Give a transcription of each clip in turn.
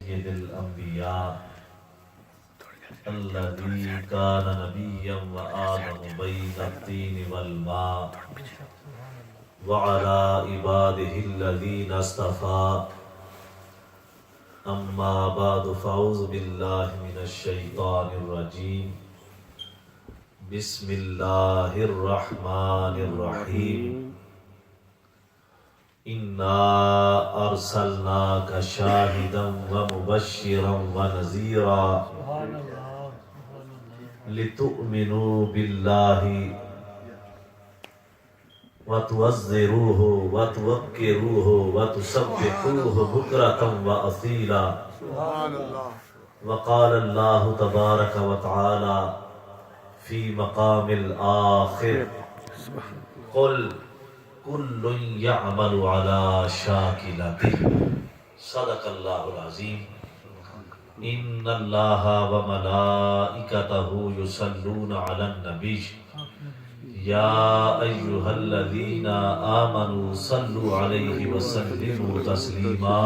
سید الانبیاء الذي كان نبيا وآدم بين الطين والماء وعلى عباده الذين اصطفى أما بعد فأعوذ بالله من الشيطان الرجيم بسم الله الرحمن الرحيم إنا أرسلناك شاهدا ومبشرا ونذيرا لتؤمنوا بالله وتعزروه وتوقروه وتسبحوه بكرة وأصيلا وقال الله تبارك وتعالى في مقام الآخر قل كل يعمل على شاكلته صدق الله العظيم إن الله وملائكته يصلون على النبي يا أيها الذين آمنوا صلوا عليه وسلموا تسليما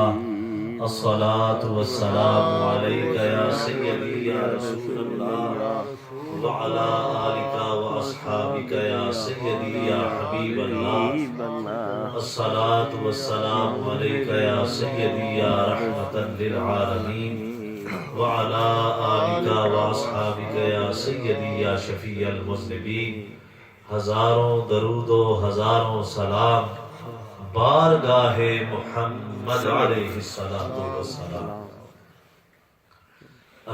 الصلاة والسلام عليك يا سيدي يا رسول الله وعلى آلك وأصحابك يا سيدي يا حبيب الله الصلاة والسلام عليك يا سيدي يا رحمة للعالمين وعلى آلك وأصحابك يا سيدي يا شفيع المذنبين ہزاروں درود و ہزاروں سلام بارگاہ محمد علیہ السلام۔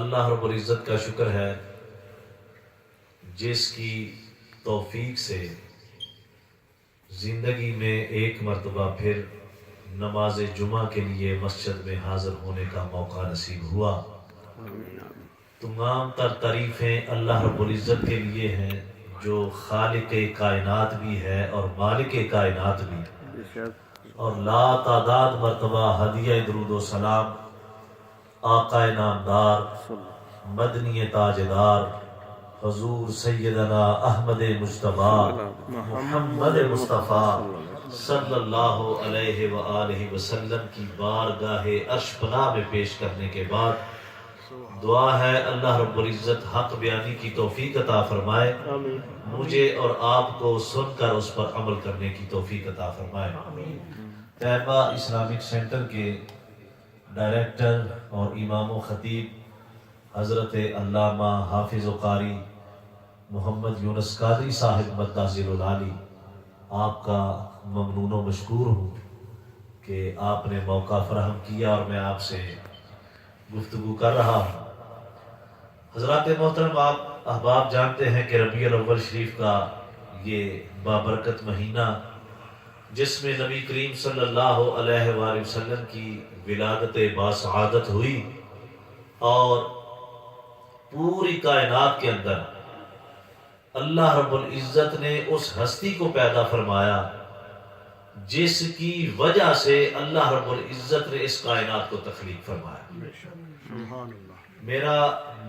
اللہ رب العزت کا شکر ہے جس کی توفیق سے زندگی میں ایک مرتبہ پھر نماز جمعہ کے لیے مسجد میں حاضر ہونے کا موقع نصیب ہوا۔ تمام تر تعریفیں اللہ رب العزت کے لیے ہیں جو خالق کائنات بھی ہے اور مالک کائنات بھی، اور لا تعداد مرتبہ ہدیہ درود و سلام آقا نامدار مدنی تاجدار حضور سیدنا احمد مجتبی محمد مصطفیٰ صلی اللہ علیہ وآلہ وسلم کی بارگاہ عرش پناہ میں پیش کرنے کے بعد دعا ہے اللہ رب العزت حق بیانی کی توفیق عطا فرمائے، مجھے اور آپ کو سن کر اس پر عمل کرنے کی توفیق عطا فرمائے۔ طیبہ اسلامک سینٹر کے ڈائریکٹر اور امام و خطیب حضرت علامہ حافظ و قاری محمد یونس قادری صاحب مدہ ذیل العالی، آپ کا ممنون و مشکور ہوں کہ آپ نے موقع فراہم کیا اور میں آپ سے گفتگو کر رہا ہوں۔ حضرات محترم، آپ احباب جانتے ہیں کہ ربیع الاول شریف کا یہ بابرکت مہینہ جس میں نبی کریم صلی اللہ علیہ وآلہ وسلم کی ولادت باسعادت ہوئی اور پوری کائنات کے اندر اللہ رب العزت نے اس ہستی کو پیدا فرمایا جس کی وجہ سے اللہ رب العزت نے اس کائنات کو تخلیق فرمایا۔ میرا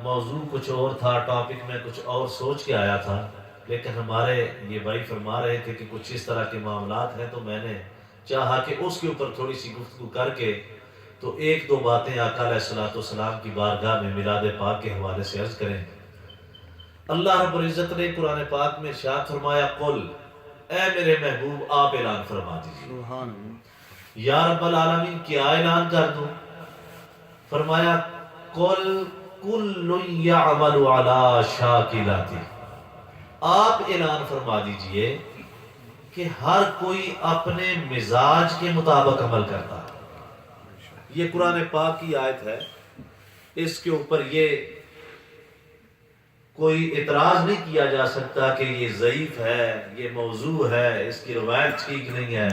موضوع کچھ اور تھا، ٹاپک میں کچھ اور سوچ کے آیا تھا، لیکن ہمارے یہ بھائی فرما رہے تھے کہ کچھ اس طرح کے معاملات ہیں، تو میں نے چاہا کہ اس کے اوپر تھوڑی سی گفتگو کر کے تو ایک دو باتیں آقا علیہ السلام کی بارگاہ میں میلاد پاک کے حوالے سے عرض کریں۔ اللہ رب العزت نے قرآن پاک میں ارشاد فرمایا قل، اے میرے محبوب آپ اعلان فرما دیجیے۔ یا رب العالمین کیا اعلان کر دوں؟ فرمایا قل کل یعمل علی شاکلتہ، آپ اعلان فرما دیجئے کہ ہر کوئی اپنے مزاج کے مطابق عمل کرتا ہے۔ یہ قرآن پاک کی آیت ہے، اس کے اوپر یہ کوئی اعتراض نہیں کیا جا سکتا کہ یہ ضعیف ہے، یہ موضوع ہے، اس کی روایت ٹھیک نہیں ہے،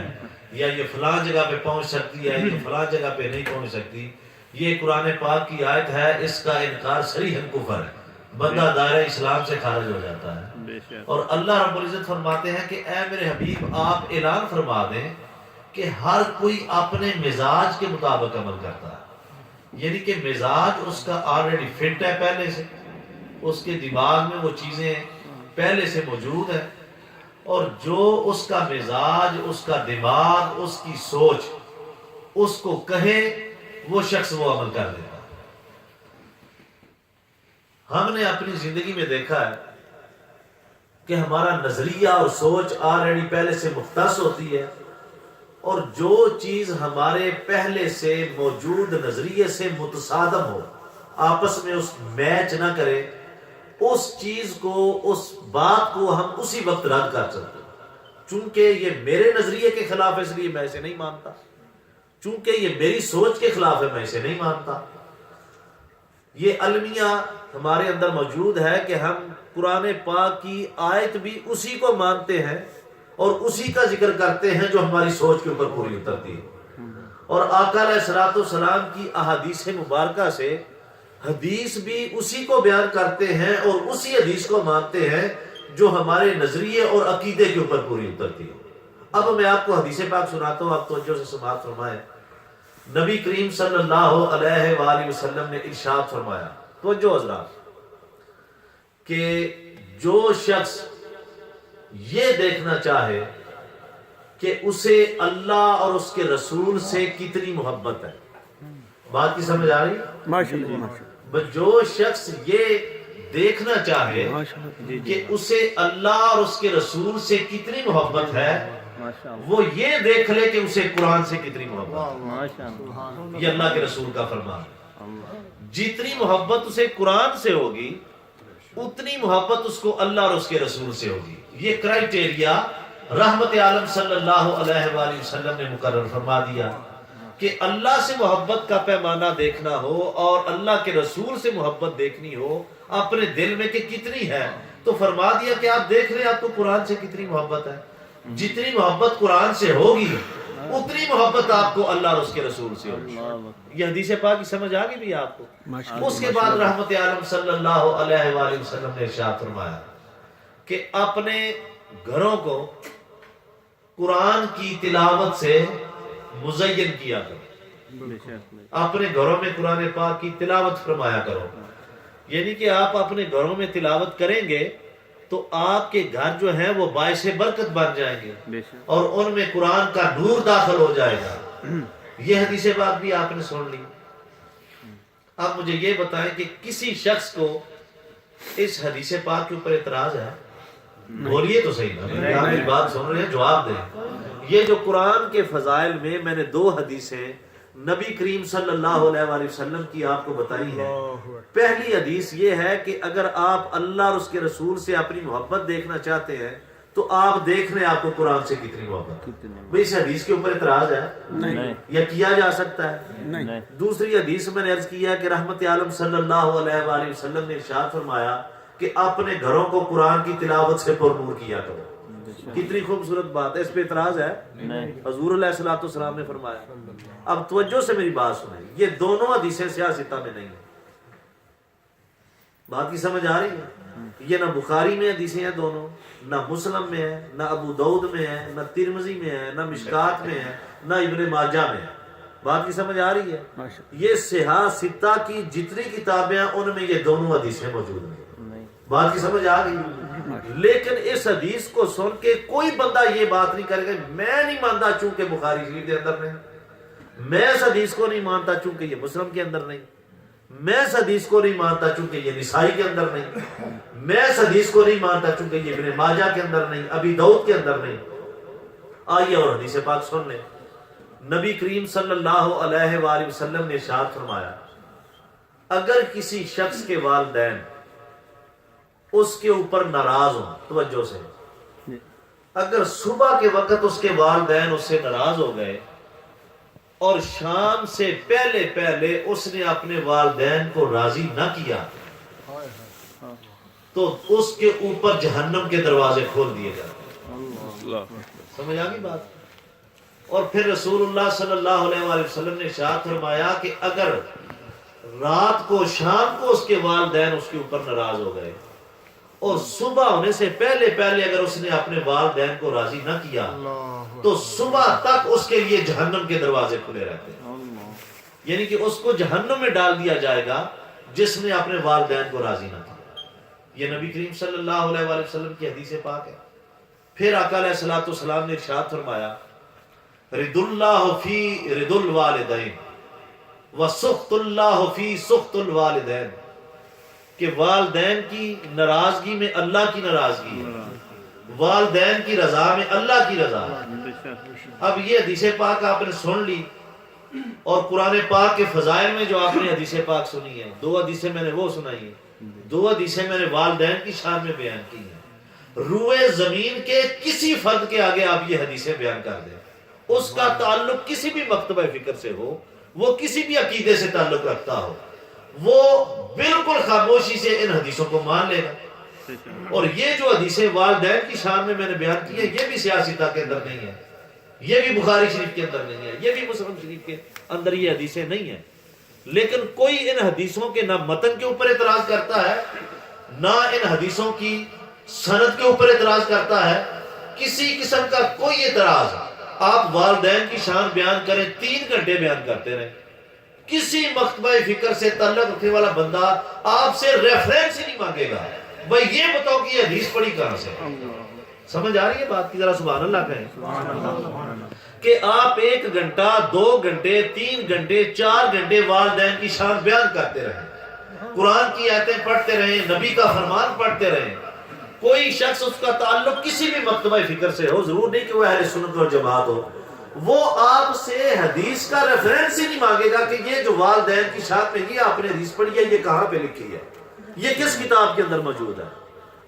یا یہ فلاں جگہ پہ پہنچ سکتی ہے، یہ فلاں جگہ پہ نہیں پہنچ سکتی۔ یہ قرآن پاک کی آیت ہے، اس کا انکار صریحاً کفر ہے، بندہ دائرہ اسلام سے خارج ہو جاتا ہے۔ اور اللہ رب العزت فرماتے ہیں کہ اے میرے حبیب آپ اعلان فرما دیں کہ ہر کوئی اپنے مزاج کے مطابق عمل کرتا ہے، یعنی کہ مزاج اس کا آلریڈی فٹ ہے، پہلے سے اس کے دماغ میں وہ چیزیں پہلے سے موجود ہیں، اور جو اس کا مزاج، اس کا دماغ، اس کی سوچ اس کو کہے وہ شخص وہ عمل کر لیتا۔ ہم نے اپنی زندگی میں دیکھا ہے کہ ہمارا نظریہ اور سوچ آلریڈی پہلے سے مختص ہوتی ہے، اور جو چیز ہمارے پہلے سے موجود نظریے سے متصادم ہو، آپس میں اس میچ نہ کرے، اس چیز کو، اس بات کو ہم اسی وقت رد کر سکتے ہیں۔ چونکہ یہ میرے نظریے کے خلاف ہے اس لیے میں اسے نہیں مانتا، چونکہ یہ میری سوچ کے خلاف ہے میں اسے نہیں مانتا۔ یہ المیہ ہمارے اندر موجود ہے کہ ہم قرآن پاک کی آیت بھی اسی کو مانتے ہیں اور اسی کا ذکر کرتے ہیں جو ہماری سوچ کے اوپر پوری اترتی ہے، اور آقا علیہ الصلوۃ والسلام کی احادیث مبارکہ سے حدیث بھی اسی کو بیان کرتے ہیں اور اسی حدیث کو مانتے ہیں جو ہمارے نظریے اور عقیدے کے اوپر پوری اترتی ہے۔ اب میں آپ کو حدیث پاک سناتا ہوں، آپ توجہ سے سماعت فرمائیں۔ نبی کریم صلی اللہ علیہ وآلہ وسلم نے ارشاد فرمایا، توجہ حضرات، کہ جو شخص یہ دیکھنا چاہے کہ اسے اللہ اور اس کے رسول سے کتنی محبت ہے، بات کی سمجھ آ رہی؟ ماشاءاللہ۔ جو شخص یہ دیکھنا چاہے کہ اسے اللہ اور اس کے رسول سے کتنی محبت ہے، وہ یہ دیکھ لے کہ اسے قرآن سے کتنی محبت ہے۔ یہ اللہ کے رسول کا فرمان ہے۔ جتنی محبت اسے قرآن سے ہوگی اتنی محبت اس کو اللہ اور اس کے رسول سے ہوگی۔ یہ کرائیٹیریا رحمت عالم صلی اللہ علیہ وآلہ وسلم نے مقرر فرما دیا کہ اللہ سے محبت کا پیمانہ دیکھنا ہو اور اللہ کے رسول سے محبت دیکھنی ہو اپنے دل میں کہ کتنی ہے، تو فرما دیا کہ آپ دیکھ رہے ہیں آپ کو قرآن سے کتنی محبت ہے۔ جتنی محبت قرآن سے ہوگی اتنی محبت آپ کو اللہ اور اس کے رسول سے ہوگی۔ یہ حدیث پاک کی سمجھ آ گئی بھی آپ کو؟ اس کے بعد رحمت عالم صلی اللہ علیہ وآلہ وسلم نے ارشاد فرمایا کہ اپنے گھروں کو قرآن کی تلاوت سے مزین کیا کرو، اپنے گھروں میں قرآن پاک کی تلاوت فرمایا کرو۔ یعنی کہ آپ اپنے گھروں میں تلاوت کریں گے تو آپ کے گھر جو ہیں وہ باعث برکت بن جائیں گے اور ان میں قرآن کا نور داخل ہو جائے گا۔ یہ حدیث بات بھی آپ نے سن لی۔ اب مجھے یہ بتائیں کہ کسی شخص کو اس حدیث پاک کے اوپر اعتراض ہے؟ بولیے تو صحیح نا، آپ میری بات سن رہے ہیں، جواب دیں۔ یہ جو قرآن کے فضائل میں میں نے 2 حدیثیں نبی کریم صلی اللہ علیہ وآلہ وسلم کی آپ کو بتائی ہے۔ پہلی حدیث یہ ہے کہ اگر آپ اللہ اور اس کے رسول سے اپنی محبت دیکھنا چاہتے ہیں تو آپ دیکھ رہے ہیں آپ کو قرآن سے کتنی محبت ہے۔ بھئی اس حدیث کے اوپر اعتراض ہے؟ نہیں۔ یا کیا جا سکتا ہے؟ نہیں۔ دوسری حدیث میں نے عرض کیا کہ رحمت عالم صلی اللہ علیہ وآلہ وسلم نے ارشاد فرمایا کہ اپنے گھروں کو قرآن کی تلاوت سے پرنور کیا کرو۔ کتنی خوبصورت بات ہے، اس پہ اعتراض ہے؟ حضور علیہ الصلوۃ والسلام نے فرمایا۔ اب توجہ سے میری بات سنیں، یہ دونوں حدیثیں سیاستہ میں نہیں ہیں، بات کی سمجھ آ رہی ہے؟ یہ نہ بخاری میں حدیثیں ہیں دونوں، نہ مسلم میں ہے، نہ ابو داؤد میں ہے، نہ ترمذی میں ہے، نہ مشکات میں ہے، نہ ابن ماجہ میں ہے۔ بات کی سمجھ آ رہی ہے؟ یہ صحاح ستہ کی جتنی کتابیں ہیں ان میں یہ دونوں حدیثیں موجود ہیں۔ بات کی سمجھ آ گئی؟ لیکن اس حدیث کو سن کے کوئی بندہ یہ بات نہیں کرے گا میں نہیں مانتا چونکہ بخاری شریف کے اندر نہیں، میں اس حدیث کو نہیں مانتا چونکہ یہ مسلم کے اندر نہیں، میں اس حدیث کو نہیں مانتا چونکہ یہ نسائی کے اندر نہیں، میں اس حدیث کو نہیں مانتا چونکہ یہ ابن ماجہ کے اندر نہیں، ابی داؤد کے اندر نہیں۔ آئیے اور حدیث پاک سن لیں۔ نبی کریم صلی اللہ علیہ وآلہ وسلم نے ارشاد فرمایا، اگر کسی شخص کے والدین اس کے اوپر ناراض ہوں، توجہ سے، اگر صبح کے وقت اس کے والدین اس سے ناراض ہو گئے اور شام سے پہلے پہلے اس نے اپنے والدین کو راضی نہ کیا تو اس کے اوپر جہنم کے دروازے کھول دیے جاتے۔ سمجھ آ گئی بات؟ اور پھر رسول اللہ صلی اللہ علیہ وآلہ وسلم نے ارشاد فرمایا کہ اگر رات کو شام کو اس کے والدین اس کے اوپر ناراض ہو گئے اور صبح ہونے سے پہلے پہلے اگر اس نے اپنے والدین کو راضی نہ کیا تو صبح تک اس کے لیے جہنم کے دروازے کھلے رہتے ہیں، یعنی کہ اس کو جہنم میں ڈال دیا جائے گا جس نے اپنے والدین کو راضی نہ کیا۔ یہ نبی کریم صلی اللہ علیہ وآلہ وسلم کی حدیث پاک ہے۔ پھر آقا علیہ الصلوۃ والسلام نے ارشاد فرمایا، رد اللہ فی رد الوالدین، وَسُخْطُ اللَّهُ فِي سُخْطُ الْوَالِدَيْنِ، کہ والدین کی ناراضگی میں اللہ کی ناراضگی ہے، والدین کی رضا میں اللہ کی رضا ہے۔ اب یہ حدیث پاک آپ نے سن لی، اور قرآن پاک کے فضائل میں جو آپ نے حدیث پاک سنی ہے، 2 حدیثیں میں نے وہ سنائی ہیں، 2 حدیثیں میں نے والدین کی شان میں بیان کی ہیں۔ روئے زمین کے کسی فرد کے آگے آپ یہ حدیثیں بیان کر دیں، اس کا تعلق کسی بھی مکتبہ فکر سے ہو، وہ کسی بھی عقیدے سے تعلق رکھتا ہو، وہ بالکل خاموشی سے ان حدیثوں کو مان لے گا۔ اور یہ جو حدیثیں والدین کی شان میں نے بیان کی ہے، یہ بھی سیاستہ کے اندر نہیں ہے، یہ بھی بخاری شریف کے اندر نہیں ہے، یہ بھی مسلم شریف کے اندر یہ حدیثیں نہیں ہیں۔ لیکن کوئی ان حدیثوں کے نہ متن کے اوپر اعتراض کرتا ہے، نہ ان حدیثوں کی سند کے اوپر اعتراض کرتا ہے، کسی قسم کا کوئی اعتراض۔ آپ والدین کی شان بیان کریں، 3 گھنٹے بیان کرتے رہیں، کسی مکتبہ فکر سے تعلق رکھنے والا بندہ آپ سے ریفرنس ہی نہیں مانگے گا، بھائی یہ بتاؤ کہ یہ حدیث پڑھی کہاں سے۔ سمجھ آ رہی ہے بات کی؟ ذرا سبحان اللہ کہیں کہ آپ 1 گھنٹہ 2 گھنٹے 3 گھنٹے 4 گھنٹے والدین کی شان بیان کرتے رہیں، قرآن کی آیتیں پڑھتے رہیں، نبی کا فرمان پڑھتے رہیں۔ کوئی شخص اس کا تعلق کسی بھی مکتبہ فکر سے ہو، ضرور نہیں کہ وہ اہل سنت و جماعت ہو، وہ آپ سے حدیث کا ریفرنس ہی نہیں مانگے گا کہ یہ جو والدین کی شان میں یہ آپ نے حدیث پڑھی ہے، یہ کہاں پہ لکھی ہے، یہ کس کتاب کے اندر موجود ہے۔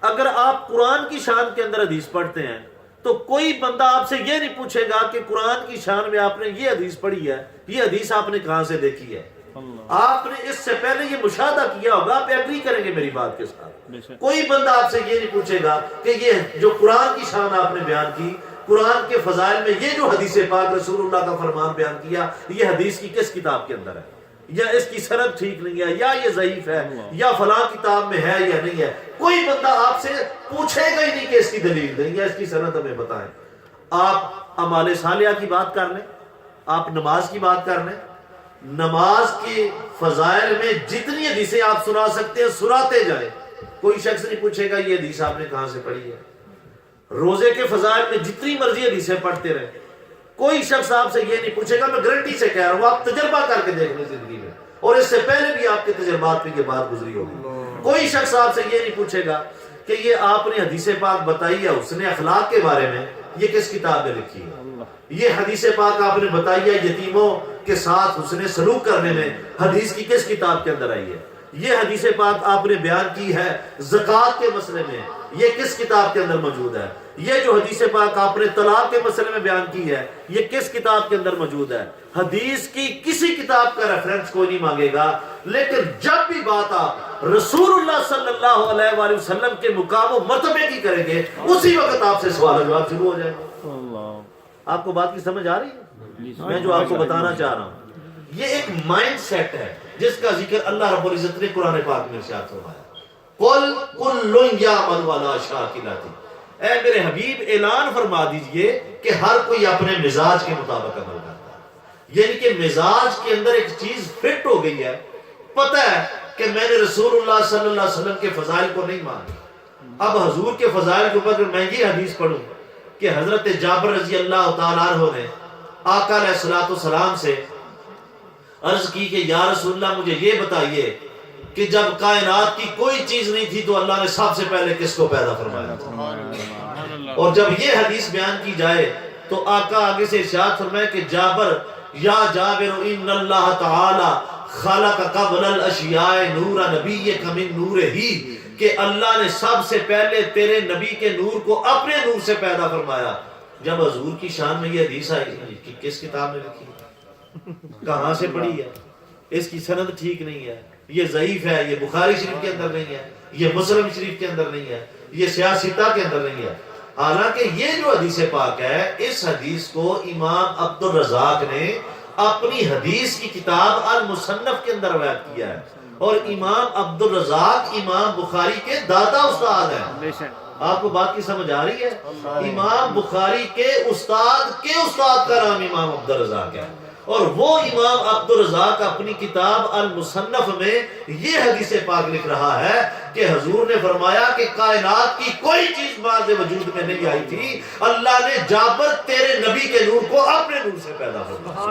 اگر آپ قرآن کی شان کے اندر حدیث پڑھتے ہیں تو کوئی بندہ آپ سے یہ نہیں پوچھے گا کہ قرآن کی شان میں آپ نے یہ حدیث پڑھی ہے، یہ حدیث آپ نے کہاں سے دیکھی ہے۔ آپ نے اس سے پہلے یہ مشاہدہ کیا ہوگا، آپ ایگری کریں گے میری بات کے ساتھ۔ کوئی بندہ آپ سے یہ نہیں پوچھے گا کہ یہ جو قرآن کی شان آپ نے بیان کی، قرآن کے فضائل میں یہ جو حدیث پاک رسول اللہ کا فرمان بیان کیا، یہ حدیث کی کس کتاب کے اندر ہے، یا اس کی سند ٹھیک نہیں ہے، یا یہ ضعیف ہے، یا فلاں کتاب میں ہے یا نہیں ہے۔ کوئی بندہ آپ سے پوچھے گا ہی نہیں کہ اس کی دلیل دیں یا اس کی سند ہمیں بتائیں۔ آپ اعمال صالحہ کی بات کر لیں، آپ نماز کی بات کر لیں، نماز کے فضائل میں جتنی حدیثیں آپ سنا سکتے ہیں سناتے جائیں، کوئی شخص نہیں پوچھے گا یہ حدیث آپ نے کہاں سے پڑھی ہے۔ روزے کے فضائل میں جتنی مرضی حدیثیں پڑھتے رہیں، کوئی شخص آپ سے یہ نہیں پوچھے گا، میں گارنٹی سے کہہ رہا ہوں، آپ تجربہ کر کے دیکھ لیں زندگی میں، اور اس سے پہلے بھی آپ کے تجربات پہ یہ بات گزری ہوگی۔ کوئی شخص آپ سے یہ نہیں پوچھے گا کہ یہ آپ نے حدیث پاک بتائی ہے حسن اخلاق کے بارے میں، یہ کس کتاب میں لکھی ہے۔ یہ حدیث پاک آپ نے بتائی ہے یتیموں کے ساتھ حسن سلوک کرنے میں، حدیث کی کس کتاب کے اندر آئی ہے۔ یہ حدیث پاک آپ نے بیان کی ہے زکوٰۃ کے مسئلے میں، یہ کس کتاب کے اندر موجود ہے۔ یہ جو حدیث پاک آپ نے طلاق کے مسئلے میں بیان کی ہے، یہ کس کتاب کے اندر موجود ہے۔ حدیث کی کسی کتاب کا ریفرنس کوئی نہیں مانگے گا، لیکن جب بھی بات آپ رسول اللہ صلی اللہ علیہ وآلہ وسلم کے مقام و مرتبے کی کریں گے، اسی وقت آپ سے سوال و جواب شروع ہو جائے گا۔ آپ کو بات کی سمجھ آ رہی ہے؟ میں جو آپ کو بتانا چاہ رہا ہوں، یہ ایک مائنڈ سیٹ ہے جس کا ذکر اللہ رب العزت نے قرآن پاک میں ارشاد فرمایا، قل کل یعمل علی شاکلتہ، اے میرے حبیب اعلان فرما دیجئے کہ ہر کوئی اپنے مزاج کے مطابق عمل کرتا ہے۔ یعنی کہ مزاج کے اندر ایک چیز فٹ ہو گئی ہے، پتہ ہے کہ میں نے رسول اللہ صلی اللہ علیہ وسلم کے فضائل کو نہیں مانا، اب حضور کے فضائل کے اوپر میں یہ حدیث پڑھوں کہ حضرت جابر رضی اللہ تعالیٰ عنہ نے آقا علیہ السلام سے عرض کی کہ یا رسول اللہ مجھے یہ بتائیے کہ جب کائنات کی کوئی چیز نہیں تھی تو اللہ نے سب سے پہلے کس کو پیدا فرمایا تھا۔ اور جب یہ حدیث بیان کی جائے تو آقا آگے سے ارشاد فرمائے کہ جابر یا جابر ان اللہ تعالی خلق قبل الاشیاء نور نبیک من نورہ، کہ اللہ نے سب سے پہلے تیرے نبی کے نور کو اپنے نور سے پیدا فرمایا۔ جب حضور کی شان میں یہ حدیث آئی کہ کس کتاب میں لکھی ہے، کہاں سے پڑھی ہے، اس کی سند ٹھیک نہیں ہے، یہ ضعیف ہے، یہ بخاری شریف کے اندر نہیں ہے، یہ مسلم شریف کے اندر نہیں ہے، یہ سیاستہ کے اندر نہیں ہے۔ حالانکہ یہ جو حدیث پاک ہے، اس حدیث کو امام عبد الرزاق نے اپنی حدیث کی کتاب المصنف کے اندر روایت کیا ہے، اور امام عبد الرزاق امام بخاری کے دادا استاد ہیں۔ آپ کو بات کی سمجھ آ رہی ہے؟ امام بخاری کے استاد کا نام امام عبد الرزاق ہے، اور وہ امام عبد الرزاق اپنی کتاب المصنف میں یہ حدیث پاک لکھ رہا ہے کہ حضور نے فرمایا کہ کائنات کی کوئی چیز بعد وجود میں نہیں آئی تھی، اللہ نے جابر تیرے نبی کے نور کو اپنے نور سے پیدا فرمایا۔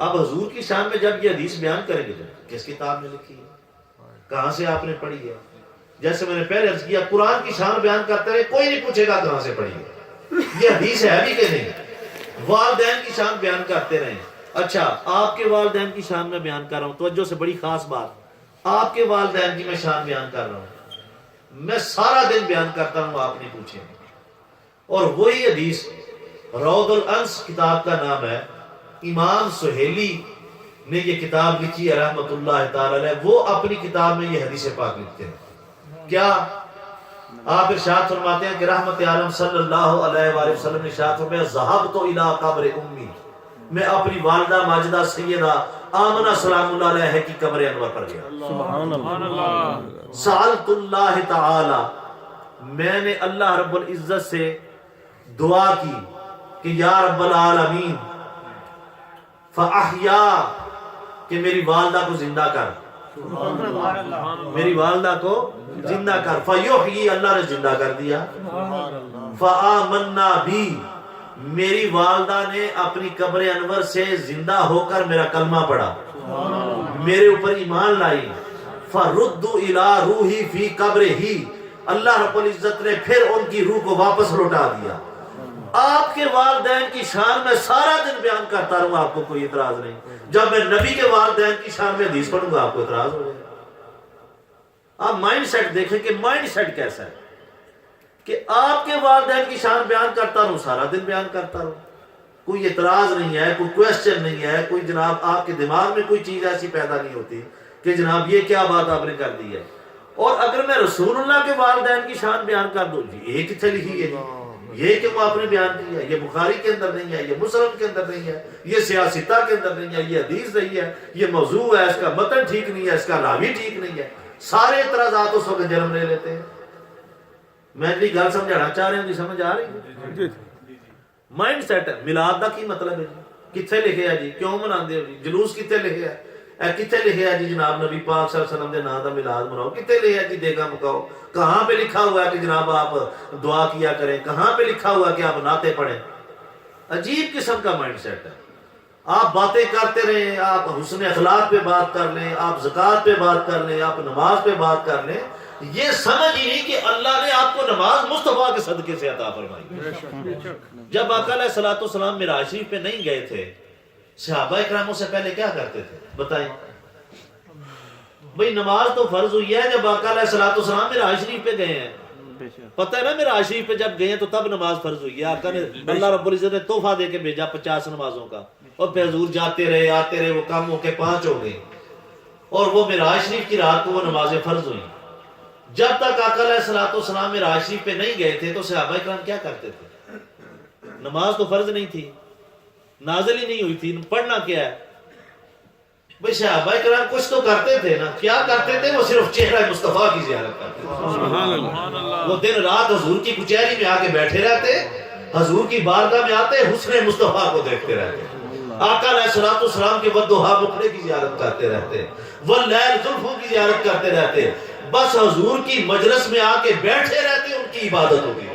اب حضور کی شان میں جب یہ حدیث بیان کریں گے کس کتاب میں لکھی ہے، کہاں سے آپ نے پڑھی ہے؟ جیسے میں نے پہلے عرض کیا قرآن کی شان بیان کرتے رہے، کوئی نہیں پوچھے گا کہاں سے پڑھی ہے، یہ حدیث ہے بھی کہ نہیں۔ والدین کی شان بیان کرتے رہے۔ اچھا آپ کے والدین کی شان میں بیان کر رہا ہوں، توجہ سے بڑی خاص بات، آپ کے والدین کی میں شان بیان کر رہا ہوں، میں سارا دن بیان کرتا ہوں، آپ نہیں پوچھیں گے۔ اور وہی حدیث روض الانس کتاب کا نام ہے، امام سہیلی نے یہ کتاب لکھی ہے رحمت اللہ تعالی علیہ، وہ اپنی کتاب میں یہ حدیث پاک لکھتے ہیں۔ کیا آپ ارشاد فرماتے ہیں کہ رحمت عالم صلی اللہ علیہ وآلہ وسلم نے ارشاد فرمایا ذہبت الی قبر امی، میں اپنی والدہ ماجدہ سیدہ آمنہ سلام اللہ علیہ کی قبر انور پر گیا، سبحان اللہ، سألت اللہ تعالی، میں نے اللہ رب العزت سے دعا کی کہ یا رب العالمین فاحیا، کہ میری والدہ کو زندہ کر، میری والدہ کو زندہ کر، فیحیی، اللہ نے زندہ کر دیا، فآمنا بھی، میری والدہ نے اپنی قبر انور سے زندہ ہو کر میرا کلمہ پڑھا، میرے اوپر ایمان لائی، فردوا الی روحی فی قبرہ، اللہ رب العزت نے پھر ان کی روح کو واپس لوٹا دیا۔ آپ کے والدین کی شان میں سارا دن بیان کرتا رہوں، آپ کو کوئی اعتراض نہیں، جب میں نبی کے والدین کی شان میں حدیث پڑھوں گا آپ کو اعتراض ہو جائے گا۔ آپ مائنڈ سیٹ دیکھیں کہ مائنڈ سیٹ کیسا ہے کہ آپ کے والدین کی شان بیان کرتا رہوں، سارا دن بیان کرتا رہوں، کوئی اعتراض نہیں ہے، کوئی کویسچن نہیں ہے، کوئی جناب آپ کے دماغ میں کوئی چیز ایسی پیدا نہیں ہوتی کہ جناب یہ کیا بات آپ نے کر دی ہے۔ اور اگر میں رسول اللہ کے والدین کی شان بیان کر دوں، یہ کتنے لکھی ہے، یہ کہ وہ آپ نے بیان کیا ہے، یہ بخاری کے اندر نہیں ہے، یہ مسلم کے اندر نہیں ہے، یہ سیاستہ کے اندر نہیں ہے، یہ حدیث نہیں ہے، یہ موضوع ہے، اس کا متن ٹھیک نہیں ہے، اس کا راوی ٹھیک نہیں ہے، سارے اعتراضات اس وقت جنم لے لیتے ہیں۔ میں جی گل سمجھانا چاہ رہے ہوں جی، سمجھ آ رہی ہے؟ مائنڈ سیٹ ہے۔ میلاد دا کی مطلب ہے جی، کتنے لکھے ہے جی، کیوں مناندے ہو جی، جلوس کتنے لکھے ہے، کتنے لکھے ہے جی جناب نبی پاک صلی اللہ علیہ وسلم دے نام دا میلاد مناؤ، کتنے لکھے ہے جی دیگا مکاؤ، کہاں پہ لکھا ہوا ہے کہ جناب آپ دعا کیا کریں، کہاں پہ لکھا ہوا ہے کہ آپ نعتیں پڑھیں؟ عجیب قسم کا مائنڈ سیٹ ہے۔ آپ باتیں کرتے رہیں، آپ حسن اخلاق پہ بات کر لیں، آپ زکوٰۃ پہ بات کر لیں، آپ نماز پہ بات کر لیں، یہ سمجھ ہی نہیں کہ اللہ نے آپ کو نماز مصطفیٰ کے صدقے سے عطا فرمائی۔ جب آقا علیہ الصلوۃ والسلام معراج شریف پہ نہیں گئے تھے، صحابہ اکراموں سے پہلے کیا کرتے تھے بتائیں؟ بھئی نماز تو فرض ہوئی ہے جب آقا علیہ الصلوۃ والسلام معراج شریف پہ گئے ہیں، پتہ ہے نا معراج شریف پہ جب گئے ہیں تو تب نماز فرض ہوئی ہے، آقا نے اللہ رب العزت نے تحفہ دے کے بھیجا 50 نمازوں کا، اور پھر حضور جاتے رہے آتے رہے، وہ کم ہو کے 5 ہو گئے، اور وہ معراج شریف کی رات کو وہ نمازیں فرض ہوئیں۔ جب تک آقا علیہ الصلوۃ والسلام معراج شریف پہ نہیں گئے تھے تو صحابہ کرام کیا کرتے تھے؟ نماز تو فرض نہیں تھی، نازل ہی نہیں ہوئی تھی، پڑھنا کیا ہے؟ بھئی صحابہ کرام کچھ تو کرتے تھے نا، کیا کرتے تھے؟ وہ صرف چہرہ مصطفیٰ کی زیارت کرتے تھے، وہ دن رات حضور کی کچہری میں آ کے بیٹھے رہتے، حضور کی بارگاہ میں آتے، حسن مصطفیٰ کو دیکھتے رہتے، آقا علیہ الصلوۃ والسلام کے والضحیٰ بکرے کی زیارت کرتے رہتے، واللیل زلفوں کی زیارت کرتے رہتے، بس حضور کی مجلس میں آ کے بیٹھے رہتے، ان کی عبادت ہوتی ہے۔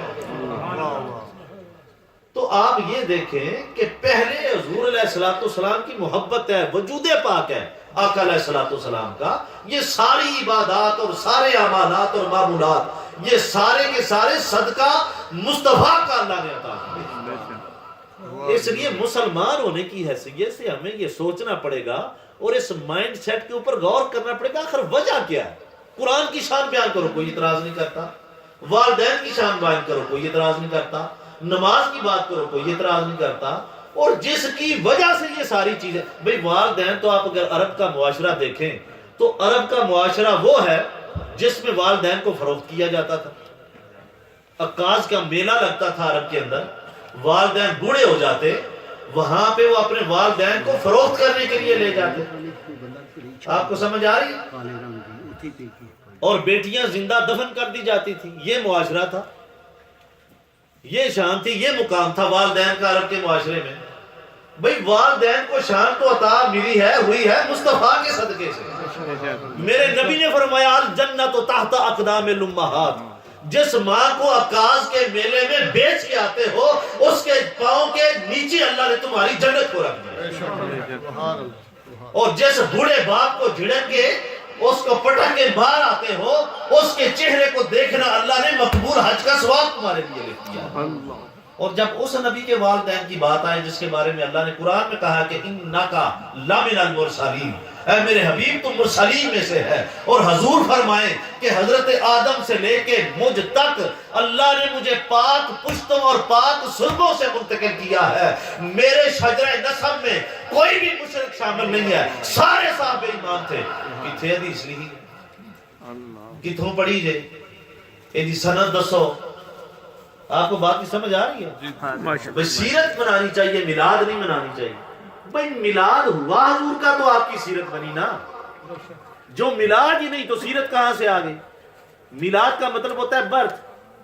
تو آپ یہ دیکھیں کہ پہلے حضور علیہ الصلوۃ والسلام کی محبت ہے، وجود پاک ہے آقا علیہ الصلوۃ والسلام کا، یہ ساری عبادات اور سارے اعمالات اور معمولات یہ سارے کے سارے صدقہ مصطفیٰ کا اللہ نے عطا کیا۔ اس لیے مسلمان ہونے کی حیثیت سے ہمیں یہ سوچنا پڑے گا اور اس مائنڈ سیٹ کے اوپر غور کرنا پڑے گا، آخر وجہ کیا ہے؟ قرآن کی شان بیان کرو کوئی اعتراض نہیں کرتا، والدین کی شان بیان کرو کوئی اعتراض نہیں کرتا، نماز کی بات کرو کوئی اعتراض نہیں کرتا، اور جس کی وجہ سے یہ ساری چیزیں، بھئی والدین تو آپ اگر عرب کا معاشرہ دیکھیں تو عرب کا معاشرہ وہ ہے جس میں والدین کو فروخت کیا جاتا تھا، عکاظ کا میلہ لگتا تھا عرب کے اندر، والدین بوڑھے ہو جاتے، وہاں پہ وہ اپنے والدین کو فروخت کرنے کے لیے لے جاتے۔ آپ کو سمجھ آ رہی ہے؟ اور بیٹیاں زندہ دفن کر دی جاتی تھی، یہ معاشرہ تھا، یہ شان تھی، یہ مقام تھا والدین کا عرب کے معاشرے میں۔ بھئی والدین کو شان تو عطا ملی ہے، ہوئی ہے مصطفیٰ کے صدقے سے۔ میرے نبی نے فرمایا الجنت تحت اقدام الامہات، جس ماں کو عکاظ کے میلے میں بیچ کے آتے ہو اس کے پاؤں کے نیچے اللہ نے تمہاری جنت کو رکھ دیا، اور جس بوڑھے باپ کو جھڑک کے اس کو پٹک کے باہر آتے ہو اس کے چہرے کو دیکھنا اللہ نے مقبول حج کا ثواب تمہارے لیے لکھ دیا۔ اور جب اس نبی کے والدین کی بات آئے جس کے بارے میں اللہ نے قرآن میں کہا کہ انکا لمن المرسلین، اے میرے حبیب تم مرسلین میں سے ہے، اور حضور فرمائیں کہ حضرت آدم سے لے کے مجھ تک اللہ نے مجھے پاک پشتوں اور پاک سرگوں سے منتقل کیا ہے، میرے شجرہ نسب میں کوئی بھی مشرک شامل نہیں ہے، سارے صحابہ ایمان تھے۔ کتھے حدیث لکھی کتھوں پڑھی جے یہ سند دسو، آپ کو بات کی سمجھ آ رہی ہے؟ بھئی سیرت منانی چاہیے، میلاد نہیں منانی چاہیے۔ بھئی میلاد ہوا حضور کا تو آپ کی سیرت بنی نا، جو میلاد ہی نہیں تو سیرت کہاں سے آ گئی؟ میلاد کا مطلب ہوتا ہے برتھ،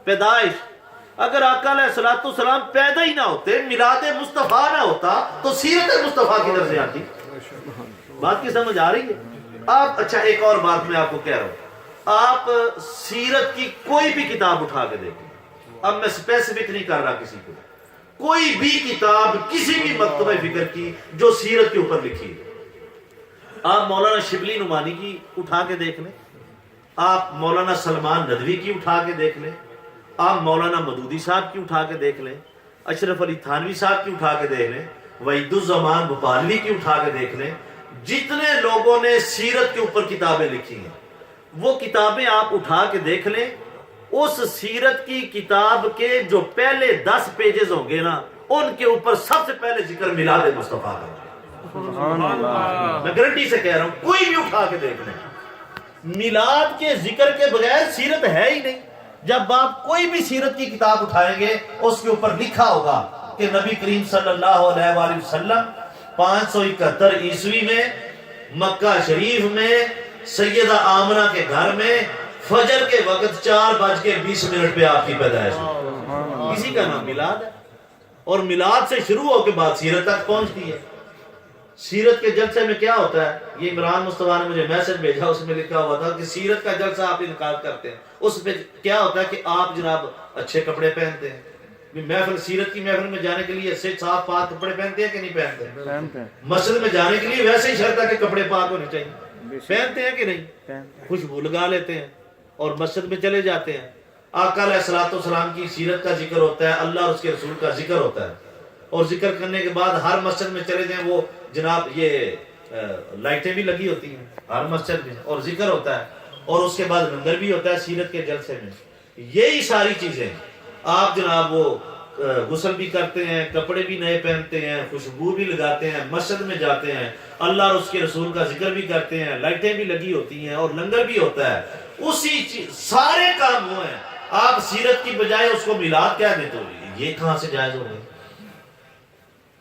پیدائش۔ اگر آقا علیہ السلام پیدا ہی نہ ہوتے، میلاد مصطفیٰ نہ ہوتا تو سیرت مصطفیٰ کی طرف سے آتی۔ بات کی سمجھ آ رہی ہے؟ آپ اچھا ایک اور بات میں آپ کو کہہ رہا ہوں، آپ سیرت کی کوئی بھی کتاب اٹھا کے دیکھیں، اب میں اسپیسیفک نہیں کر رہا کسی کو، کوئی بھی کتاب کسی بھی مکتبہ فکر کی جو سیرت کے اوپر لکھی ہے، آپ مولانا شبلی نعمانی کی اٹھا کے دیکھ لیں، آپ مولانا سلمان ندوی کی اٹھا کے دیکھ لیں، آپ مولانا مدودی صاحب کی اٹھا کے دیکھ لیں، اشرف علی تھانوی صاحب کی اٹھا کے دیکھ لیں، وحید الزمان بھوپالوی کی اٹھا کے دیکھ لیں، جتنے لوگوں نے سیرت کے اوپر کتابیں لکھی ہیں وہ کتابیں آپ اٹھا کے دیکھ لیں، اس سیرت کی کتاب کے جو پہلے 10 پیجز ہوں گے نا ان کے اوپر سب سے پہلے ذکر میلاد مصطفیٰ کا، میں گارنٹی سے کہہ رہا ہوں، کوئی بھی اٹھا کے دیکھ لیں، میلاد کے ذکر کے بغیر سیرت ہے ہی نہیں۔ جب آپ کوئی بھی سیرت کی کتاب اٹھائیں گے اس کے اوپر لکھا ہوگا کہ نبی کریم صلی اللہ علیہ وآلہ وسلم 571 عیسوی میں مکہ شریف میں سیدہ آمنہ کے گھر میں فجر کے وقت 4:20 پہ آپ کی پیدائش ہوئی، اسی کا نام میلاد ہے، اور میلاد سے شروع ہو کے بعد سیرت تک پہنچتی ہے۔ سیرت کے جلسے میں کیا ہوتا ہے؟ یہ عمران مصطفیٰ نے مجھے میسج بھیجا، اس میں لکھا ہوا تھا کہ سیرت کا جلسہ آپ انعقاد کرتے ہیں، اس میں کیا ہوتا ہے کہ آپ جناب اچھے کپڑے پہنتے ہیں، محفل سیرت کی محفل میں جانے کے لیے سے صاف پاک کپڑے پہنتے ہیں کہ نہیں پہنتے؟ مسجد میں جانے کے لیے ویسے ہی شرط ہے کہ کپڑے پاک ہونے چاہیے، پہنتے ہیں کہ نہیں؟ خوشبو لگا لیتے ہیں اور مسجد میں چلے جاتے ہیں۔ آقا علیہ السلام کی سیرت کا ذکر ہوتا ہے، اللہ اور اس کے رسول کا ذکر ہوتا ہے، اور ذکر کرنے کے بعد ہر مسجد میں چلے جائیں، وہ جناب یہ لائٹیں بھی لگی ہوتی ہیں ہر مسجد میں، اور ذکر ہوتا ہے، اور اس کے بعد لنگر بھی ہوتا ہے سیرت کے جلسے میں۔ یہی ساری چیزیں آپ جناب وہ غسل بھی کرتے ہیں، کپڑے بھی نئے پہنتے ہیں، خوشبو بھی لگاتے ہیں، مسجد میں جاتے ہیں، اللہ اور اس کے رسول کا ذکر بھی کرتے ہیں، لائٹیں بھی لگی ہوتی ہیں اور لنگر بھی ہوتا ہے، اسی چیز سارے کام وہ ہیں۔ آپ سیرت کی بجائے اس کو میلاد کہہ دیتے ہو، یہ کہاں سے جائز ہو گئے؟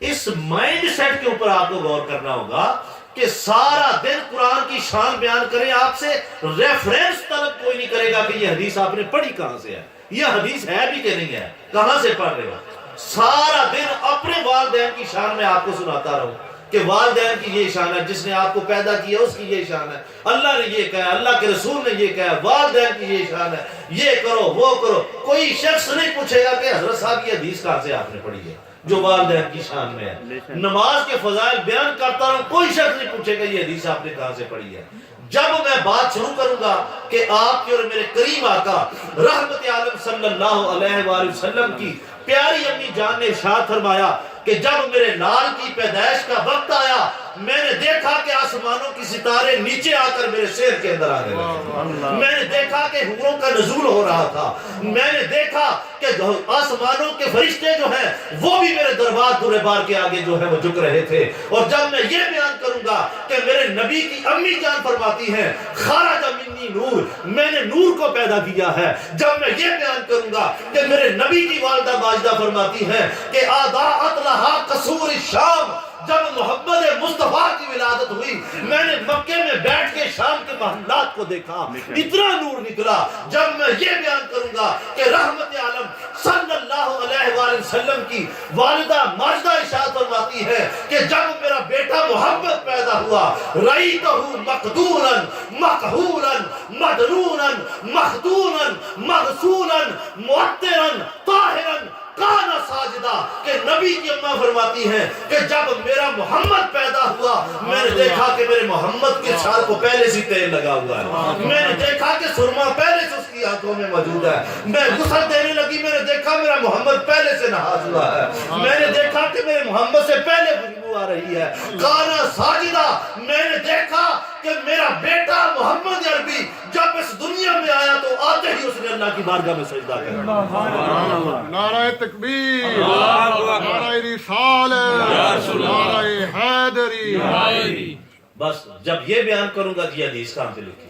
اس مائنڈ سیٹ کے اوپر آپ کو غور کرنا ہوگا کہ سارا دن قرآن کی شان بیان کریں، آپ سے ریفرنس طلب کوئی نہیں کرے گا کہ یہ حدیث آپ نے پڑھی کہاں سے ہے، یہ حدیث ہے بھی کہ نہیں ہے، کہاں سے پڑھ رہے ہو۔ سارا دن اپنے والدین کی شان میں آپ کو سناتا رہوں کہ والدین کی یہ شان ہے، جس نے آپ کو پیدا کیا اس کی یہ شان ہے، اللہ نے یہ کہا، اللہ کے رسول نے یہ کہا، والدین کی یہ شان ہے، یہ کرو وہ کرو۔ کوئی شخص نہیں پوچھے گا کہ حضرت صاحب یہ حدیث کہاں سے آپ نے پڑھی ہے جو والدین کی شان میں ہے۔ نماز کے فضائل بیان کرتا رہوں، کوئی شخص نہیں پوچھے گا یہ حدیث آپ نے کہاں سے پڑھی ہے۔ جب میں بات شروع کروں گا کہ آپ کے اور میرے کریم آقا رحمت عالم صلی اللہ علیہ وآلہ وسلم کی پیاری امی جان نے ارشاد فرمایا کہ جب میرے لال کی پیدائش کا وقت آیا میں نے دیکھا کہ آسمانوں کی ستارے نیچے آ کر میرے سیر کے اندر آنے لگے، میں نے دیکھا کہ حوروں کا نزول ہو رہا تھا، میں نے دیکھا کہ آسمانوں کے فرشتے جو ہیں وہ بھی میرے دربار درے بار کے آگے جو ہے وہ جھک رہے تھے۔ اور جب میں یہ بیان کروں گا کہ میرے نبی کی امی جان فرماتی ہیں خرج منی نور، میں نے نور کو پیدا کیا ہے، جب میں یہ بیان کروں گا کہ میرے نبی کی والدہ ماجدہ فرماتی ہیں کہ آداعت لہا قصور الشام، جب محمد مصطفیٰ کی ولادت ہوئی میں نے مکے میں بیٹھ کے شام کے محلات کو دیکھا، اتنا نور نکلا۔ جب میں یہ بیان کروں گا کہ رحمت عالم صلی اللہ علیہ وآلہ وسلم کی والدہ ماجدہ ارشاد فرماتی ہے کہ جب میرا بیٹا محمد پیدا ہوا رأیتہ مقدورا مقہورا مدرونا مخدونا مغسولا معطرا طاہرا کانا ساجدہ، کہ نبی کی اماں فرماتی ہیں کہ جب میرا محمد پیدا ہوا میں نے دیکھا کہ میرے محمد کے سر کو پہلے سے تیل لگا ہوا ہے، میں نے دیکھا کہ سرما پہلے سے اس کی آنکھوں میں موجود ہے، میں غسل دینے لگی میں نے دیکھا میرا محمد پہلے سے نہا ہوا ہے، میں نے دیکھا کہ میرے محمد سے پہلے خوشبو آ رہی ہے، کانا ساجدہ، میں نے دیکھا کہ میرا بیٹا محمد عربی جب اس دنیا میں آیا تو آتے ہی اس نے اللہ کی بارگاہ میں سجدہ کیا۔ نعرہ تکبیر، نعرہ رسالت، نعرہ حیدری۔ بس جب یہ بیان کروں گا یہ حدیث کہاں سے لکھی؟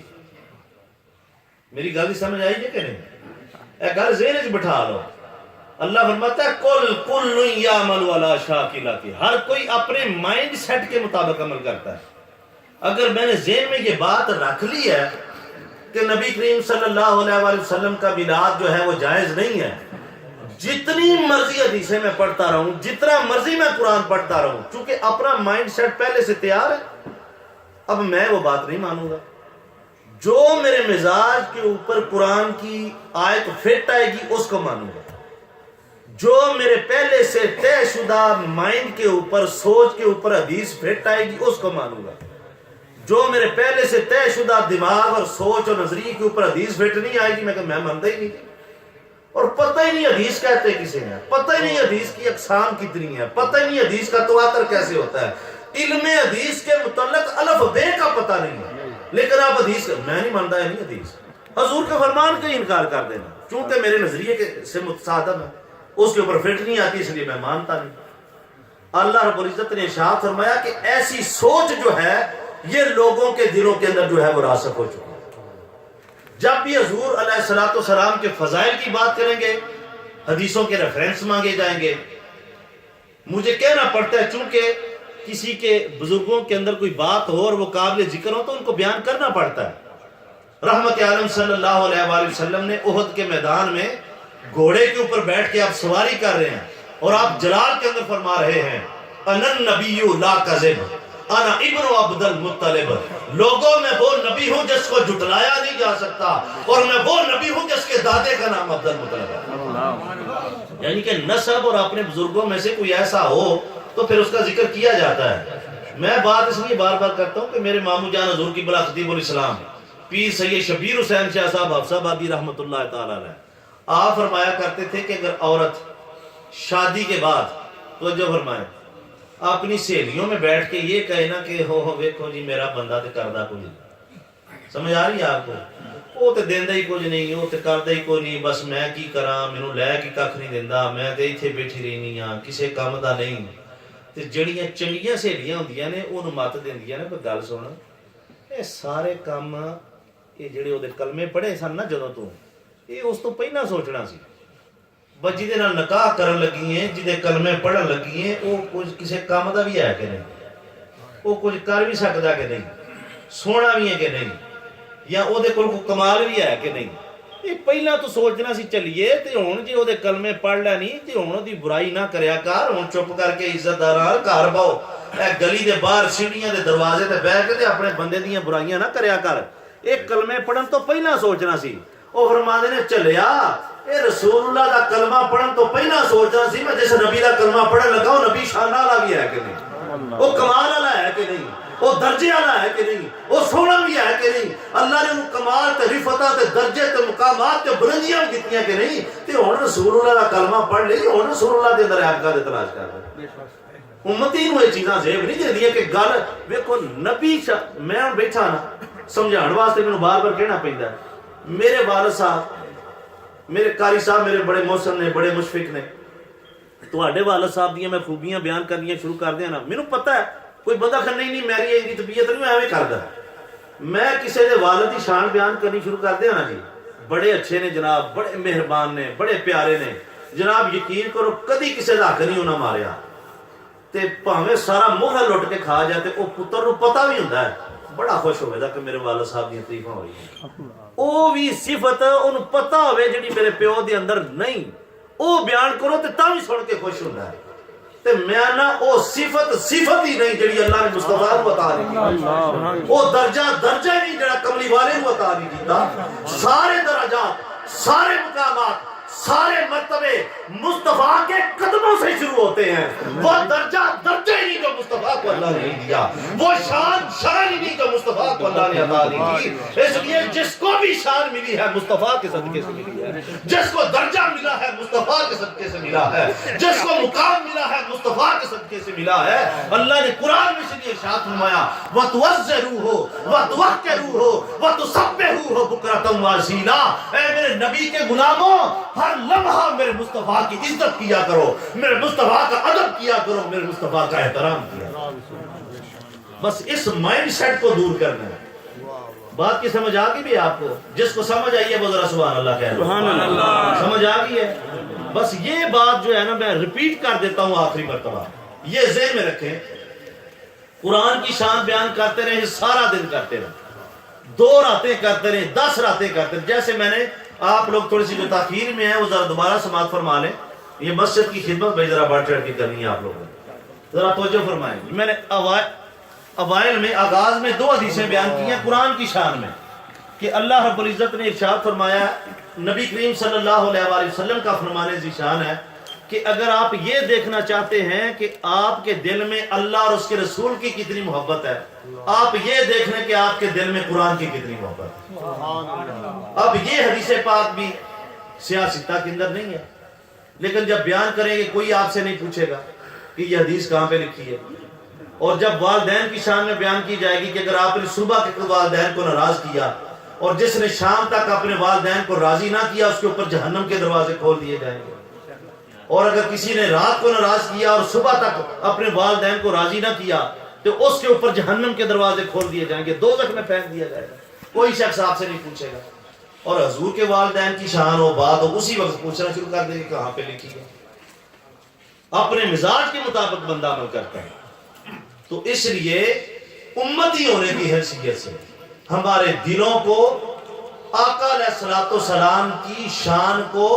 میری گل سمجھ آئی کہ نہیں؟ اے گل ذہن وچ بٹھا لو۔ اللہ فرماتا ہے کل کل یعمل علی شاکلتہ، ہر کوئی اپنے مائنڈ سیٹ کے مطابق عمل کرتا ہے۔ اگر میں نے ذہن میں یہ بات رکھ لی ہے کہ نبی کریم صلی اللہ علیہ وآلہ وسلم کا میلاد جو ہے وہ جائز نہیں ہے، جتنی مرضی حدیثیں میں پڑھتا رہوں، جتنا مرضی میں قرآن پڑھتا رہوں، چونکہ اپنا مائنڈ سیٹ پہلے سے تیار ہے، اب میں وہ بات نہیں مانوں گا۔ جو میرے مزاج کے اوپر قرآن کی آیت فٹ آئے گی اس کو مانوں گا، جو میرے پہلے سے طے شدہ مائنڈ کے اوپر سوچ کے اوپر حدیث فٹ آئے گی اس کو مانوں گا، جو میرے پہلے سے طے شدہ دماغ اور سوچ اور نظریے کے اوپر حدیث فٹ نہیں آئے گی میں مانتا ہی نہیں۔ اور پتہ ہی نہیں حدیث کہتے کسے ہیں، پتہ ہی نہیں حدیث کی اقسام کتنی ہے، پتہ ہی نہیں حدیث کا تواتر کیسے ہوتا ہے، علم حدیث کے متعلق الف بے کا پتہ نہیں ہے، لیکن آپ حدیث میں نہیں مانتا ہے نہیں حدیث، حضور کے فرمان کا انکار کر دینا چونکہ میرے نظریے کے سے متصادم ہے، اس کے اوپر فٹ نہیں آتی اس لیے میں مانتا نہیں۔ اللہ رب العزت نے ارشاد فرمایا کہ ایسی سوچ جو ہے یہ لوگوں کے دلوں کے اندر جو ہے وہ راسخ ہو چکی ہے۔ جب بھی حضور علیہ الصلوۃ والسلام کے فضائل کی بات کریں گے حدیثوں کے ریفرنس مانگے جائیں گے، مجھے کہنا پڑتا ہے چونکہ کسی کے بزرگوں کے اندر کوئی بات ہو اور وہ قابل ذکر ہو تو ان کو بیان کرنا پڑتا ہے۔ رحمت عالم صلی اللہ علیہ وآلہ وسلم نے احد کے میدان میں گھوڑے کے اوپر بیٹھ کے آپ سواری کر رہے ہیں اور آپ جلال کے اندر فرما رہے ہیں انا النبی لا کذب انا ابن عبد المطلب، لوگوں میں وہ نبی ہوں جس کو جھٹلایا نہیں جا سکتا اور میں وہ نبی ہوں جس کے دادے کا نام عبد المطلب ہے۔ یعنی کہ نسب اور اپنے بزرگوں میں سے کوئی ایسا ہو تو پھر اس کا ذکر کیا جاتا ہے۔ میں بات اس لیے بار بار کرتا ہوں کہ میرے مامو جان حضور کی بلا خطیب الاسلام پیر سید شبیر حسین شاہ صاحب حفصہ آبادی رحمۃ اللہ تعالی علیہ آپ فرمایا کرتے تھے کہ اگر عورت شادی کے بعد توجہ فرمائے اپنی سہیلیوں میں بیٹھ کے یہ کہے نا کہ ہو ویکھو جی میرا بندہ تے کردا کوئی نہیں، سمجھ آ رہی ہے آپ کو؟ وہ تے دیندا ہی کچھ نہیں، وہ تے کردا ہی کوئی نہیں، بس میں کی کراں، مینوں لے کے کھ نہیں دیندا، میں تے ایتھے بیٹھی رہنی ہاں کسے کام دا نہیں۔ تے جڑیاں چنگیاں سہیلیاں ہوندیاں نے اونوں مت دیندیاں نے کوئی گل سن اے سارے کام یہ جڑے اودے کلمے پڑھے سن نا جدوں تو یہ اس تو پہلا سوچنا سی، بس جہدے نال نکاح کرن لگی ہیں جہدے کلمے پڑھن لگی ہیں وہ کچھ کسی کام دا بھی ہے کہ نہیں، وہ کچھ کر بھی سکدا کہ نہیں، سونا بھی ہے کہ نہیں، یا وہ کول کوئی کمال بھی ہے کہ نہیں، یہ پہلا تو سوچنا سی چلیے تے ہن جے وہ کلمے پڑھ لینی تے ہن دی برائی نہ کریا کر، ہن چپ کر کے عزت دار نال گھر باؤ، اے گلی دے باہر سیڑھیاں دے دروازے تے بیٹھ کے تے اپنے بندے دیاں برائیاں نہ کریا کر، ایک کلمے پڑھن تو پہلا سوچنا سی۔ وہ فرماندے نے چلیا اے رسول اللہ دا کلمہ پڑھن تو پہلا سوچنا سی میں جس نبی دا کلمہ پڑھن لگا وہ نبی شان والا بھی ہے کہ نہیں، وہ کمال والا ہے کہ نہیں، وہ درجے والا ہے کہ نہیں، وہ سونا بھی ہے کہ نہیں، اللہ نے ان کمال تے رفعت تے درجے تے مقامات تے بلندیاں دتیاں کہ نہیں، تے ہن رسول اللہ دا کلمہ پڑھ لئی ہن رسول اللہ دے اندر عیب کا تلاش کر رہے امتی نو یہ چیزاں زیب نہیں دیندیاں کہ گل ویکھو نبی میں بیٹھا نا سمجھاؤਣ واسطے مینوں بار بار کہنا پیندا ہے۔ میرے والد صاحب میرے قاری صاحب میرے بڑے محسن نے بڑے مشفق نے، تواڈے والد صاحب دیاں میں خوبیاں بیان کرنیاں شروع کر دیاں نا مینوں پتہ ہے کوئی بندہ کھن نہیں میری ان کی طبیعت نہیں ایویں کردا، میں کسی دے والد دی شان بیان کرنی شروع کر دیاں نا جی بڑے اچھے نے جناب، بڑے مہربان نے، بڑے پیارے نے جناب، یقین کرو کدی کسی دا حق نہیں انہاں ماریا، تے بھاویں سارا موہر لٹ کے کھا جائے تے او پتر نو پتہ بھی ہوندا ہے، بڑا خوش ہوئے دا کہ میرے والد صاحب دی تعریفاں ہوئی ہیں، او بھی صفت انہوں پتہ ہوئے جڑی میرے پیو دے اندر نہیں، او بیان کرو تے تاں بھی سن کے خوش ہوندا ہے تے میں نا او صفت ہی نہیں جڑی اللہ نے مصطفیٰ کو عطا نہیں کی، او درجہ ہی نہیں جڑا کملی والے کو عطا نہیں کیتا، سارے درجات، سارے مقامات، سارے مرتبے مصطفیٰ کے قدموں سے شروع ہوتے ہیں، وہ درجہ ہی نہیں جو مصطفیٰ کو اللہ نے نہیں دیا، وہ شان ہی نہیں جو مصطفیٰ کو اللہ نے عطا نہیں کی، اس لیے جس کو بھی شان ملی ہے مصطفیٰ کے صدقے سے ملی ہے، جس کو درجہ ملا ہے مصطفیٰ کے صدقے سے ملا ہے، جس کو مقام ملا ہے مصطفیٰ کے صدقے سے ملا ہے۔ اللہ نے قرآن میں سے یہ ارشاد فرمایا وَتُوَزَّرُوهُ وَتُوَقِّرُوهُ وَتُسَبِّحُوهُ بُكْرَةً وَأَصِيلًا، اے میرے نبی کے غلاموں ہر لمحہ میرے مصطفیٰ کی عزت کیا کرو، میرے مصطفیٰ کا ادب کیا کرو، میرے مصطفیٰ کا احترام کیا کرو۔ بس اس مائنڈ سیٹ کو دور کرنا ہے۔ بات کی سمجھ آ گئی بھی آپ کو؟ جس کو سمجھ آئی ہے وہ ذرا سبحان اللہ کہہ لو۔ سمجھ آ گئی ہے؟ بس یہ بات جو ہے نا میں ریپیٹ کر دیتا ہوں آخری مرتبہ، یہ ذہن میں رکھیں، قرآن کی شان بیان کرتے رہیں، سارا دن کرتے رہیں، 2 راتیں کرتے رہیں، 10 راتیں کرتے رہیں، جیسے میں نے آپ لوگ تھوڑی سی جو تاخیر میں ہیں وہ ذرا دوبارہ سماعت فرما لیں، یہ مسجد کی خدمت بھائی ذرا بڑھ چڑھ کے کرنی ہے آپ لوگوں نے، ذرا توجہ فرمائیں۔ میں نے اوائل میں آغاز میں 2 حدیثیں بیان کی ہیں قرآن کی شان میں کہ اللہ رب العزت نے ارشاد فرمایا، نبی کریم صلی اللہ علیہ وآلہ وسلم کا فرمان ذیشان ہے کہ اگر آپ یہ دیکھنا چاہتے ہیں کہ آپ کے دل میں اللہ اور اس کے رسول کی کتنی محبت ہے، آپ یہ دیکھیں کہ آپ کے دل میں قرآن کی کتنی محبت ہے۔ اب یہ حدیث پاک بھی سیاستہ کے اندر نہیں ہے، لیکن جب بیان کریں گے کوئی آپ سے نہیں پوچھے گا کہ یہ حدیث کہاں پہ لکھی ہے، اور جب والدین کی شان میں بیان کی جائے گی کہ اگر آپ نے صبح کے والدین کو ناراض کیا اور جس نے شام تک اپنے والدین کو راضی نہ کیا اس کے اوپر جہنم کے دروازے کھول دیے جائیں گے، اور اگر کسی نے رات کو ناراض کیا اور صبح تک اپنے والدین کو راضی نہ کیا تو اس کے اوپر جہنم کے دروازے کھول دیے جائیں گے، دوزخ میں پھینک دیا جائے گا، کوئی شخص آپ سے نہیں پوچھے گا، اور حضور کے والدین کی شان ہو بات ہو اسی وقت پوچھنا شروع کر دیں گے کہاں پہ لکھی ہے۔ اپنے مزاج کے مطابق بندہ عمل کرتا ہے، تو اس لیے امتی ہونے کی حیثیت سے ہمارے دلوں کو آقا علیہ الصلوۃ والسلام کی شان کو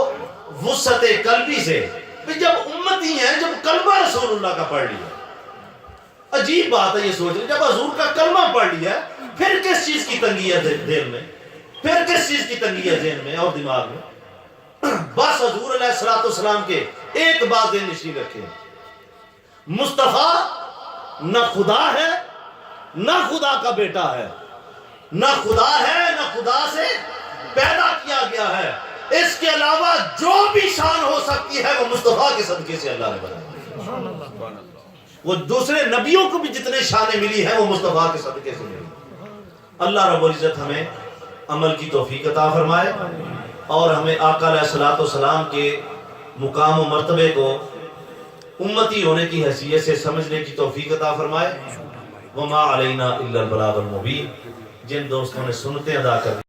وسعت قلبی سے، جب امتی ہیں، جب کلمہ رسول اللہ کا پڑھ لیا، عجیب بات ہے یہ سوچ رہے، جب حضور کا کلمہ پڑھ لیا پھر کس چیز کی تنگی ہے دل میں، پھر کس چیز کی تنگی ہے ذہن میں اور دماغ میں؟ بس حضور علیہ الصلوۃ والسلام کے ایک بات ذہن نشین رکھیں، مصطفیٰ نہ خدا ہے نہ خدا کا بیٹا ہے، نہ خدا ہے نہ خدا سے پیدا کیا گیا ہے، اس کے علاوہ جو بھی شان ہو سکتی ہے وہ مصطفیٰ کے صدقے سے اللہ نے بنائی، وہ دوسرے نبیوں کو بھی جتنے شانیں ملی ہیں وہ مصطفیٰ کے صدقے سے ملی۔ اللہ رب العزت ہمیں عمل کی توفیق عطا فرمائے اور ہمیں آقا علیہ الصلوۃ والسلام کے مقام و مرتبے کو امتی ہونے کی حیثیت سے سمجھنے کی توفیق عطا فرمائے۔ وما علینا الا البلاغ المبین، جن دوستوں نے سنتیں ادا کر